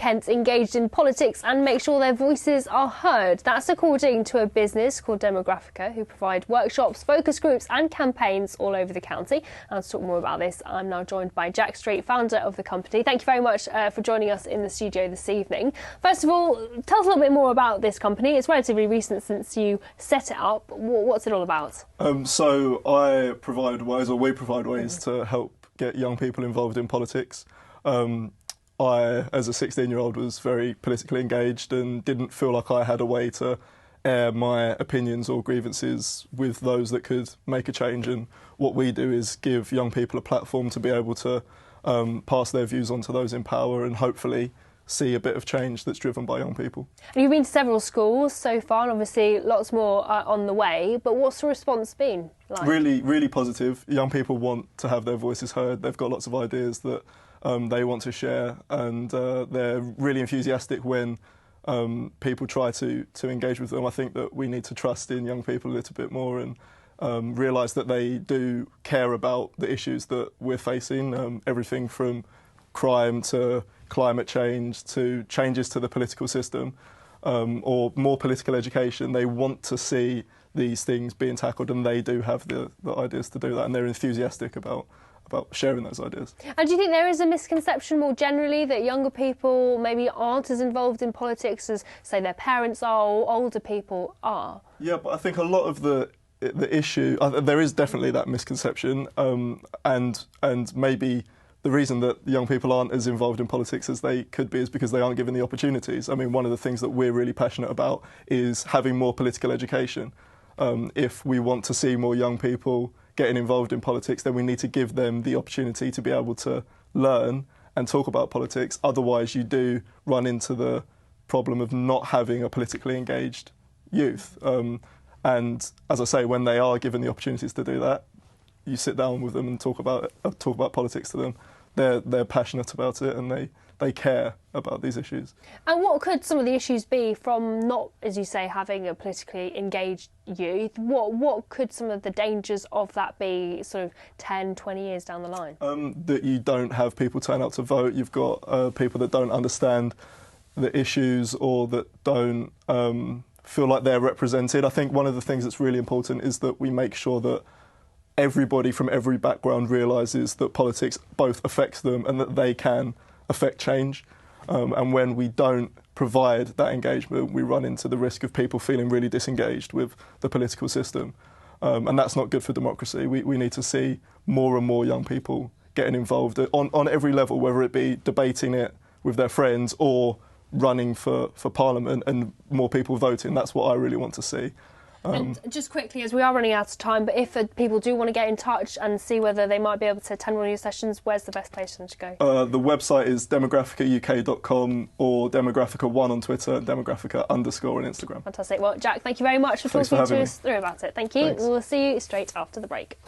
Kent engaged in politics and make sure their voices are heard. That's according to a business called Demographica, who provide workshops, focus groups and campaigns all over the county. And to talk more about this, I'm now joined by Jack Street, founder of the company. Thank you very much for joining us in the studio this evening. First of all, tell us a little bit more about this company. It's relatively recent since you set it up. What's it all about? So I provide ways, or we provide ways to help get young people involved in politics. I, as a 16-year-old, was very politically engaged and didn't feel like I had a way to air my opinions or grievances with those that could make a change. And what we do is give young people a platform to be able to pass their views on to those in power and hopefully see a bit of change that's driven by young people. And you've been to several schools so far, and obviously lots more on the way, but what's the response been like? Really, really positive. Young people want to have their voices heard. They've got lots of ideas that they want to share, and they're really enthusiastic when people try to engage with them. I think that we need to trust in young people a little bit more and realise that they do care about the issues that we're facing, everything from crime to climate change to changes to the political system, or more political education. They want to see these things being tackled, and they do have the ideas to do that, and they're enthusiastic about sharing those ideas. And do you think there is a misconception more generally that younger people maybe aren't as involved in politics as, say, their parents are or older people are? Yeah, but I think a lot of the issue, there is definitely that misconception, and maybe the reason that young people aren't as involved in politics as they could be is because they aren't given the opportunities. I mean, one of the things that we're really passionate about is having more political education. If we want to see more young people getting involved in politics, then we need to give them the opportunity to be able to learn and talk about politics. Otherwise, you do run into the problem of not having a politically engaged youth. And as I say, when they are given the opportunities to do that, you sit down with them and talk about politics to them. They're passionate about it, and they care about these issues. And what could some of the issues be from not, as you say, having a politically engaged youth? What could some of the dangers of that be sort of 10, 20 years down the line? That you don't have people turn out to vote. You've got people that don't understand the issues or that don't feel like they're represented. I think one of the things that's really important is that we make sure that everybody from every background realises that politics both affects them and that they can affect change. And when we don't provide that engagement, we run into the risk of people feeling really disengaged with the political system. And that's not good for democracy. We need to see more and more young people getting involved on every level, whether it be debating it with their friends or running for Parliament, and more people voting. That's what I really want to see. And just quickly, as we are running out of time, but if people do want to get in touch and see whether they might be able to attend one of your sessions, where's the best place for them to go? The website is demographicauk.com or Demographica1 on Twitter and Demographica_ on Instagram. Fantastic. Well, Jack, thank you very much for talking to us through about it. Thank you. Thanks. We'll see you straight after the break.